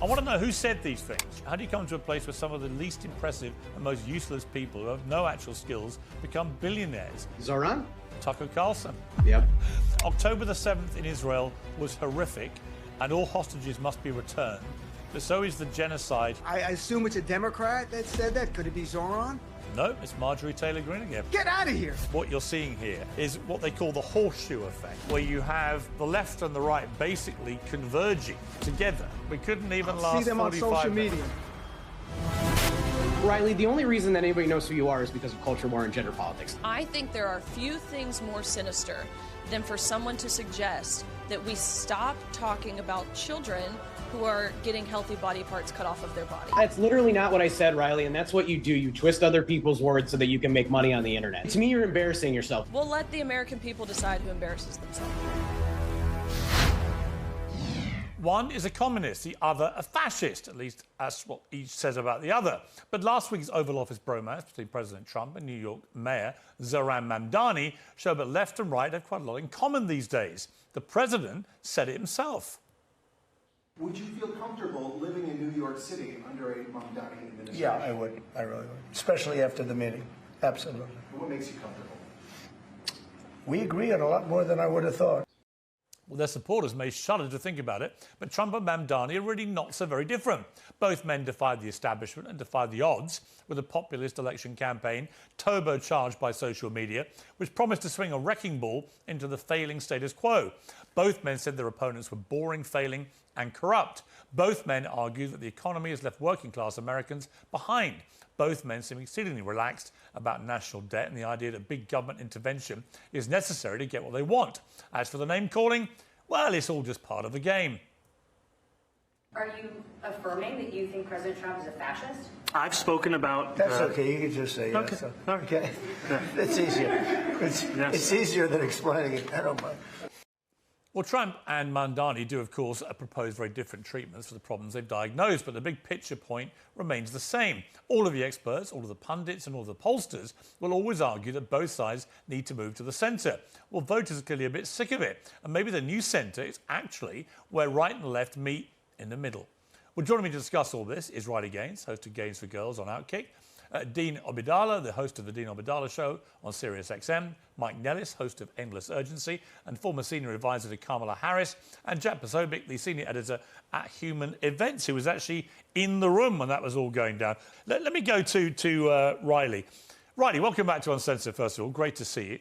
I want to know who said these things. How do you come to a place where some of the least impressive and most useless people who have no actual skills become billionaires? Zoran? Tucker Carlson. Yep. October the 7th in Israel was horrific, and all hostages must be returned. But so is the genocide. I assume it's a Democrat that said that. Could it be Zoran? No, it's Marjorie Taylor Greene again. Get out of here! What you're seeing here is what they call the horseshoe effect, where you have the left and the right basically converging together. We couldn't even last 45 see them on social minutes. media. Riley, the only reason that anybody knows who you are is because of culture war and gender politics. I think there are few things more sinister than for someone to suggest that we stop talking about children who are getting healthy body parts cut off of their body. That's literally not what I said, Riley, and that's what you do. You twist other people's words so that you can make money on the internet. To me, you're embarrassing yourself. We'll let the American people decide who embarrasses themselves. One is a communist, the other a fascist. At least that's what each says about the other. But last week's Oval Office bromance between President Trump and New York Mayor Zoran Mamdani showed that left and right have quite a lot in common these days. The president said it himself. Would you feel comfortable living in New York City under a Mamdani administration? Yeah, I would. I really would. Especially after the meeting. Absolutely. What makes you comfortable? We agree on a lot more than I would have thought. Well, their supporters may shudder to think about it, but Trump and Mamdani are really not so very different. Both men defied the establishment and defied the odds with a populist election campaign turbocharged by social media, which promised to swing a wrecking ball into the failing status quo. Both men said their opponents were boring, failing and corrupt. Both men argued that the economy has left working-class Americans behind. Both men seem exceedingly relaxed about national debt and the idea that big government intervention is necessary to get what they want. As for the name-calling, well, it's all just part of the game. Are you affirming that you think President Trump is a fascist? I've spoken about... That's okay. You can just say yes. Okay. All right. Okay. It's easier. It's easier than explaining it. I don't mind. Well, Trump and Mamdani do, of course, propose very different treatments for the problems they've diagnosed, but the big picture point remains the same. All of the experts, all of the pundits and all of the pollsters will always argue that both sides need to move to the centre. Well, voters are clearly a bit sick of it, and maybe the new centre is actually where right and left meet in the middle. Well, joining me to discuss all this is Riley Gaines, host of Gaines for Girls on Outkick, Dean Obeidallah, the host of the Dean Obeidallah Show on SiriusXM, Mike Nellis, host of Endless Urgency, and former senior advisor to Kamala Harris, and Jack Posobiec, the senior editor at Human Events, who was actually in the room when that was all going down. Let me go to Riley. Riley, welcome back to Uncensored, first of all. Great to see you.